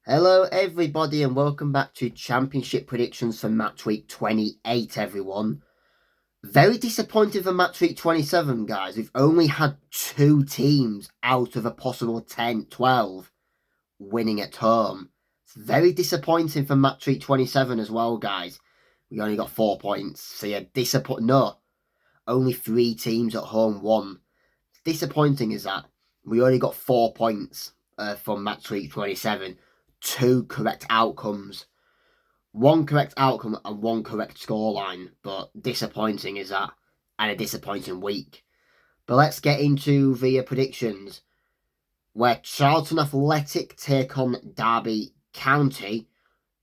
Hello everybody and welcome back to Championship predictions for Matchweek 28 everyone. Very disappointed for Matchweek 27 guys. We've only had 2 teams out of a possible 10, 12 winning at home. It's very disappointing for Matchweek 27 as well guys. We only got 4 points. So yeah, only 3 teams at home won. Disappointing is that. We only got 4 points from Matchweek 27. 2 correct outcomes. 1 correct outcome and 1 correct scoreline. But disappointing is that. And a disappointing week. But let's get into the predictions. Where Charlton Athletic take on Derby County.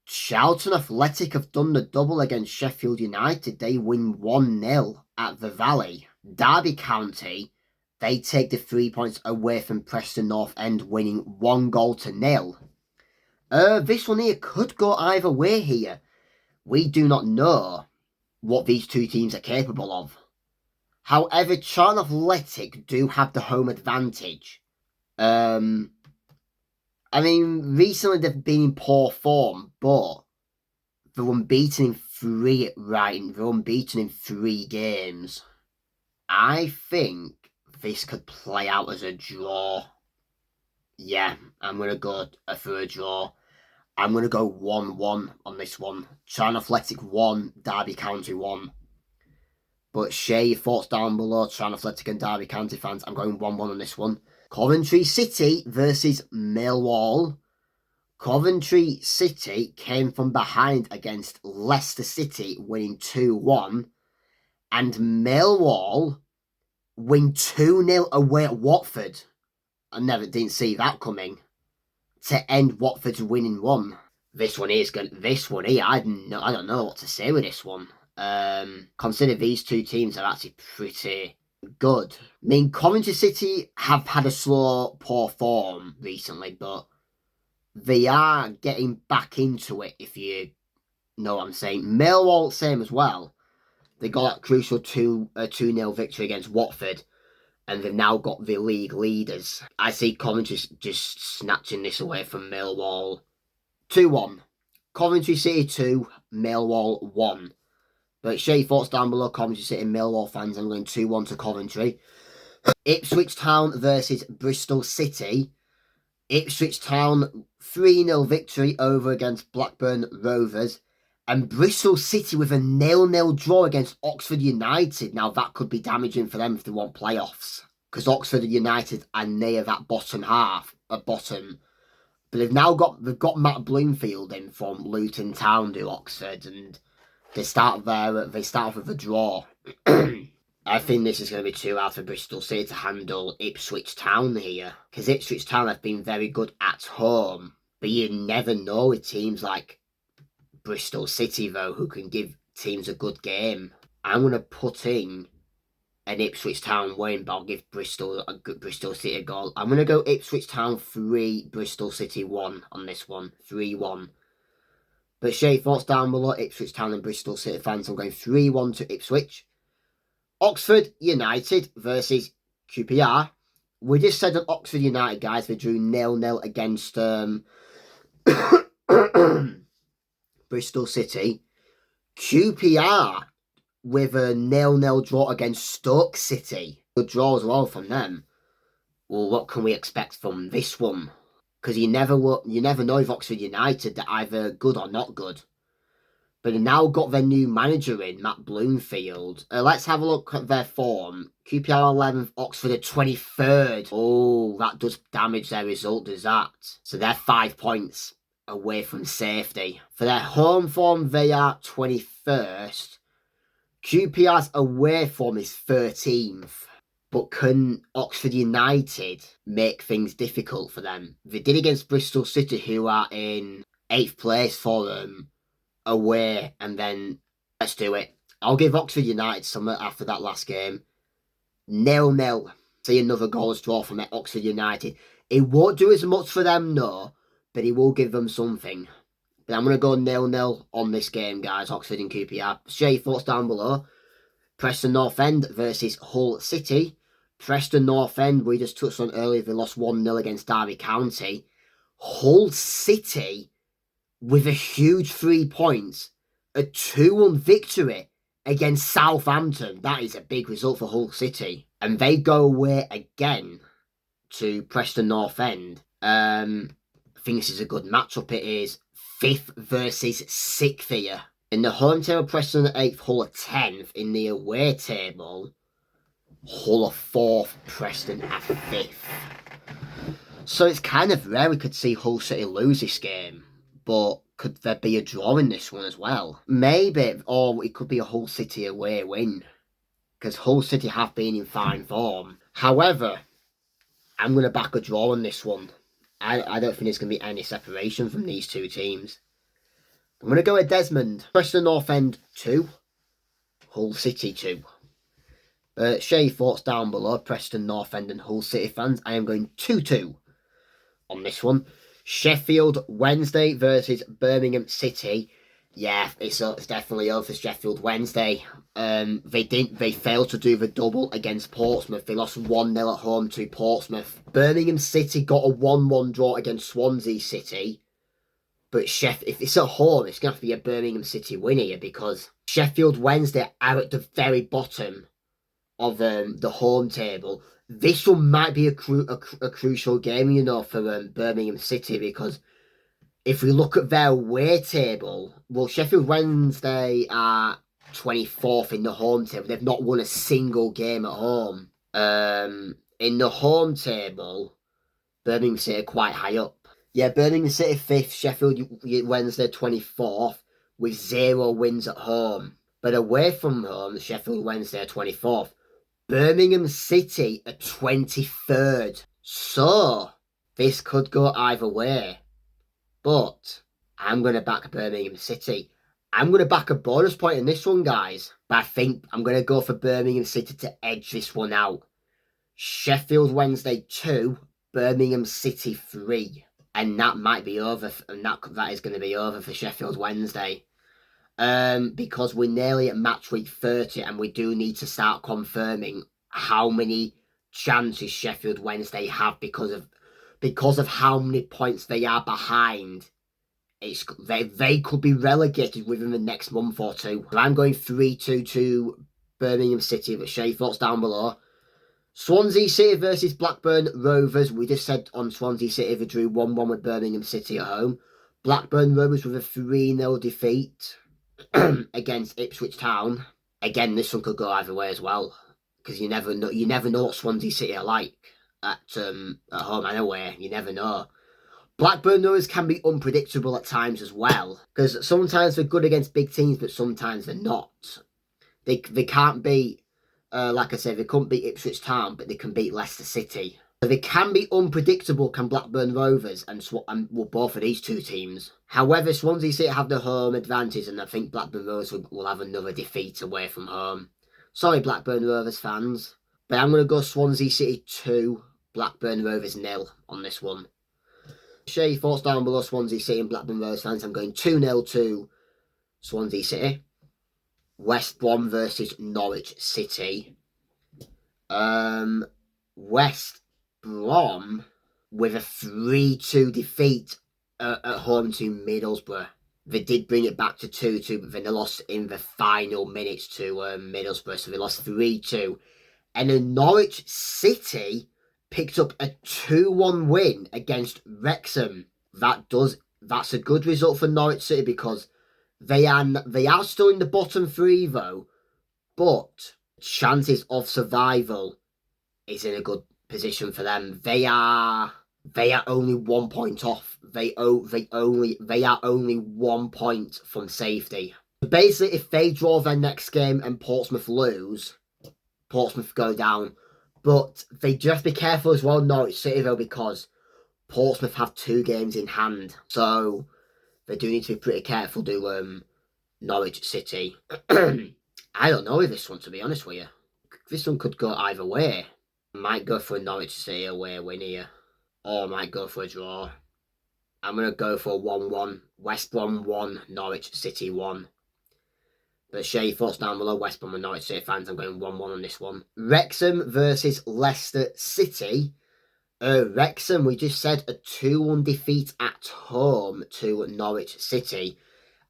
Charlton Athletic have done the double against Sheffield United. They win 1-0 at the Valley. Derby County, they take the 3 points away from Preston North End, winning 1-0. This one here could go either way here. We do not know what these 2 teams are capable of. However, Charlton Athletic do have the home advantage. Recently they've been in poor form, but they're unbeaten in 3 They're unbeaten in 3 games. I think this could play out as a draw. Yeah, I'm going to go for a draw. I'm going to go 1-1 on this one. Charlton Athletic 1, Derby County 1. But share your thoughts down below, Charlton Athletic and Derby County fans. I'm going 1-1 on this one. Coventry City versus Millwall. Coventry City came from behind against Leicester City, winning 2-1. And Millwall win 2-0 away at Watford. I didn't see that coming. To end Watford's winning 1. This one here, I don't know what to say with this one. Consider these 2 teams are actually pretty good. I mean, Coventry City have had a slow, poor form recently, but they are getting back into it, if you know what I'm saying. Millwall, same as well. They got that crucial 2-0 victory against Watford, and they've now got the league leaders. I see Coventry just snatching this away from Millwall. 2-1. Coventry City 2, Millwall 1. But share your thoughts down below, Coventry City and Millwall fans. I'm going 2-1 to Coventry. Ipswich Town versus Bristol City. Ipswich Town 3-0 victory over against Blackburn Rovers. And Bristol City with a 0-0 draw against Oxford United. Now that could be damaging for them if they want playoffs. Because Oxford United are near that bottom. But they've got Matt Bloomfield in from Luton Town to Oxford, and they start off with a draw. I think this is going to be too hard for Bristol City to handle Ipswich Town here. Because Ipswich Town have been very good at home. But you never know with teams like Bristol City, though, who can give teams a good game. I'm going to put in an Ipswich Town win, but I'll give Bristol City a goal. I'm going to go Ipswich Town 3, Bristol City 1 on this one. 3-1. But share your thoughts down below, Ipswich Town and Bristol City fans. I'm going 3-1 to Ipswich. Oxford United versus QPR. We just said that Oxford United, guys, they drew 0-0 against Bristol City. QPR with a 0-0 draw against Stoke City. Good draw as well from them. Well, what can we expect from this one? Because you never know if Oxford United are either good or not good. But they've now got their new manager in, Matt Bloomfield. Let's have a look at their form. QPR 11th, Oxford are 23rd. Oh, that does damage their result, does that? So they're 5 points away from safety. For their home form, they are 21st. QPR's away form is 13th. But can Oxford United make things difficult for them? They did against Bristol City, who are in 8th place for them, away, and then let's do it. I'll give Oxford United some after that last game. 0-0. See another goalless draw from Oxford United. It won't do as much for them, no, but it will give them something. But I'm going to go 0-0 on this game, guys, Oxford and QPR. Share your thoughts down below. Preston North End versus Hull City. Preston North End, we just touched on earlier, they lost 1-0 against Derby County. Hull City with a huge 3 points, a 2-1 victory against Southampton. That is a big result for Hull City. And they go away again to Preston North End. I think this is a good matchup. It is 5th versus 6th here. In the home table, Preston are 8th, Hull are 10th. In the away table, Hull are 4th, Preston are 5th. So it's kind of rare we could see Hull City lose this game. But could there be a draw in this one as well? Maybe, or it could be a Hull City away win. Because Hull City have been in fine form. However, I'm going to back a draw on this one. I don't think there's going to be any separation from these two teams. I'm going to go with Desmond. Preston North End 2. Hull City 2. Shea thoughts down below. Preston North End and Hull City fans. I am going 2-2 on this one. Sheffield Wednesday versus Birmingham City. Yeah, it's definitely over for Sheffield Wednesday. They failed to do the double against Portsmouth. They lost 1-0 at home to Portsmouth. Birmingham City got a 1-1 draw against Swansea City. But if it's at home, it's going to have to be a Birmingham City win here because Sheffield Wednesday are at the very bottom of the home table. This one might be a crucial game, you know, for Birmingham City because if we look at their away table, well, Sheffield Wednesday are 24th in the home table. They've not won a single game at home. In the home table, Birmingham City are quite high up. Yeah, Birmingham City 5th, Sheffield Wednesday 24th with 0 wins at home. But away from home, Sheffield Wednesday are 24th. Birmingham City are 23rd. So, this could go either way. But I'm going to back Birmingham City. I'm going to back a bonus point in this one, guys. But I think I'm going to go for Birmingham City to edge this one out. Sheffield Wednesday 2, Birmingham City 3. And that might be over. And that is going to be over for Sheffield Wednesday. Because we're nearly at match week 30 and we do need to start confirming how many chances Sheffield Wednesday have because of how many points they are behind. They could be relegated within the next month or two. So I'm going 3-2 to Birmingham City, but share your thoughts down below. Swansea City versus Blackburn Rovers. We just said on Swansea City they drew 1-1 with Birmingham City at home. Blackburn Rovers with a 3-0 defeat against Ipswich Town. Again, this one could go either way as well. Because you never know what Swansea City are like at home and away. You never know. Blackburn Rovers can be unpredictable at times as well. Because sometimes they're good against big teams, but sometimes they're not. They can't beat, like I said, they couldn't beat Ipswich Town, but they can beat Leicester City. So they can be unpredictable, can Blackburn Rovers, and both of these two teams. However, Swansea City have the home advantage, and I think Blackburn Rovers will have another defeat away from home. Sorry, Blackburn Rovers fans. But I'm going to go Swansea City 2, Blackburn Rovers 0 on this one. Share your thoughts down below, Swansea City and Blackburn Rovers fans. I'm going 2-0 to Swansea City. West Brom versus Norwich City. West Brom with a 3-2 defeat at home to Middlesbrough. They did bring it back to 2-2, but then they lost in the final minutes to Middlesbrough, so they lost 3-2. And then Norwich City picked up a 2-1 win against Wrexham. That's a good result for Norwich City because they are still in the bottom 3 though, but chances of survival is in a good position for them. They are only 1 point off. They are only 1 point from safety. Basically, if they draw their next game and Portsmouth lose, Portsmouth go down. But they just be careful as well, Norwich City, though, because Portsmouth have 2 games in hand. So they do need to be pretty careful, Norwich City. I don't know with this one, to be honest with you. This one could go either way. I might go for a Norwich City away win here. Or I might go for a draw. I'm going to go for a 1-1. West Brom 1, Norwich City 1. But share your thoughts down below, West Brom and Norwich City fans. I'm going 1-1 on this one. Wrexham versus Leicester City. Wrexham, we just said a 2-1 defeat at home to Norwich City,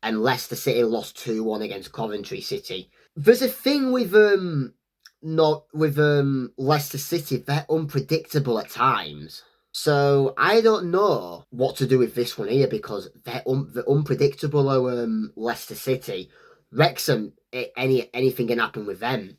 and Leicester City lost 2-1 against Coventry City. There's a thing with Leicester City, they're unpredictable at times. So I don't know what to do with this one here because they're unpredictable. Leicester City, Wrexham, anything can happen with them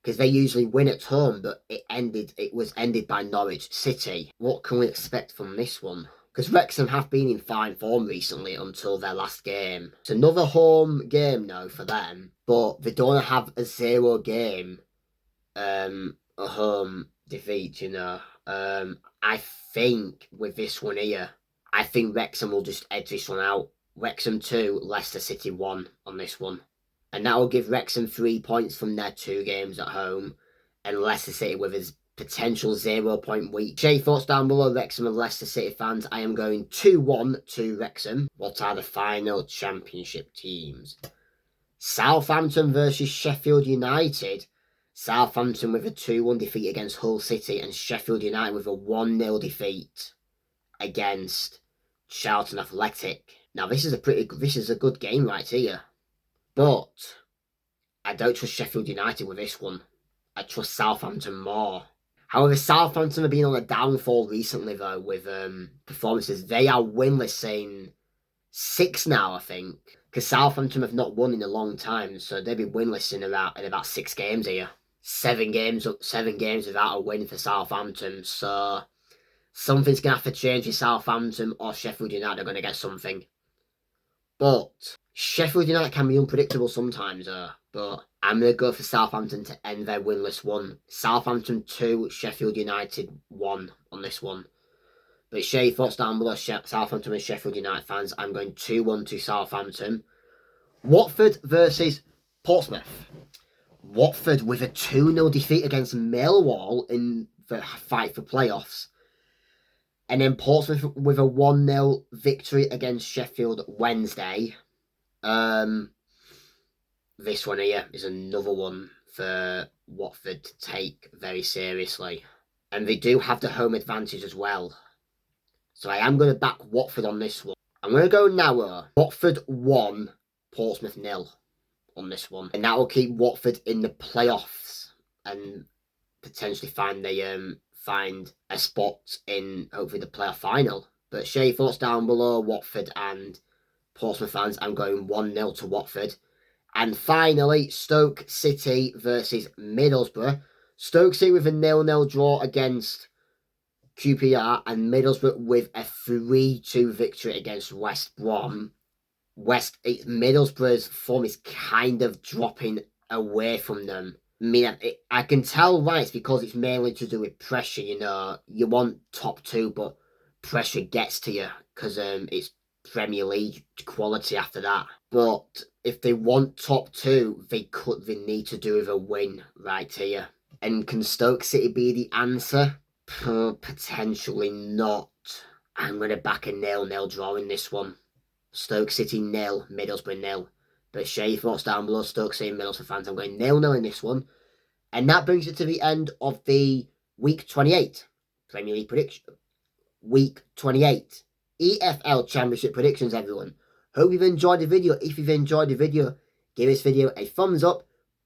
because they usually win at home, but it was ended by Norwich City. What can we expect from this one? Because Wrexham have been in fine form recently until their last game. It's another home game now for them, but they don't have a 0 game, a home defeat. I think with this one here, I think Wrexham will just edge this one out. Wrexham 2, Leicester City 1 on this one. And that will give Wrexham 3 points from their 2 games at home, and Leicester City with his potential 0-point week. Share your thoughts down below, Wrexham and Leicester City fans. I am going 2-1 to Wrexham. What are the final championship teams? Southampton versus Sheffield United. Southampton with a 2-1 defeat against Hull City, and Sheffield United with a 1-0 defeat against Charlton Athletic. Now this is a good game right here, but I don't trust Sheffield United with this one. I trust Southampton more. However, Southampton have been on a downfall recently though with performances. They are winless in 6 now, I think, because Southampton have not won in a long time, so they'll be winless in about 6 games here. 7 games without a win for Southampton, so something's going to have to change in Southampton, or Sheffield United are going to get something. But Sheffield United can be unpredictable sometimes, but I'm going to go for Southampton to end their winless one. Southampton 2, Sheffield United 1 on this one. But share your thoughts down below, Southampton and Sheffield United fans. I'm going 2-1 to Southampton. Watford versus Portsmouth. Watford with a 2-0 defeat against Millwall in the fight for playoffs. And then Portsmouth with a 1-0 victory against Sheffield Wednesday. This one here is another one for Watford to take very seriously. And they do have the home advantage as well. So I am going to back Watford on this one. I'm going to go now. Watford 1, Portsmouth 0 on this one. And that will keep Watford in the playoffs and potentially find a spot in, hopefully, the playoff final. But share your thoughts down below, Watford and Portsmouth fans. I'm going 1-0 to Watford. And finally, Stoke City versus Middlesbrough. Stoke City with a 0-0 draw against QPR, and Middlesbrough with a 3-2 victory against West Brom. Middlesbrough's form is kind of dropping away from them. I mean, I can tell why. It's because it's mainly to do with pressure, You want top 2, but pressure gets to you because it's Premier League quality after that. But if they want top 2, they need to do with a win right here. And can Stoke City be the answer? Potentially not. I'm going to back a 0-0 draw in this one. Stoke City 0, Middlesbrough 0. But share your thoughts down below, Stoke City and Middlesbrough fans. I'm going 0-0 in this one. And that brings it to the end of the Week 28 Premier League prediction. Week 28 EFL Championship predictions, everyone. Hope you've enjoyed the video. If you've enjoyed the video, give this video a thumbs up.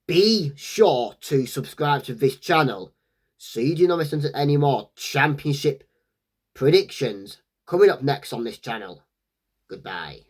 Be sure to subscribe to this channel so you do not miss any more championship predictions coming up next on this channel. Goodbye.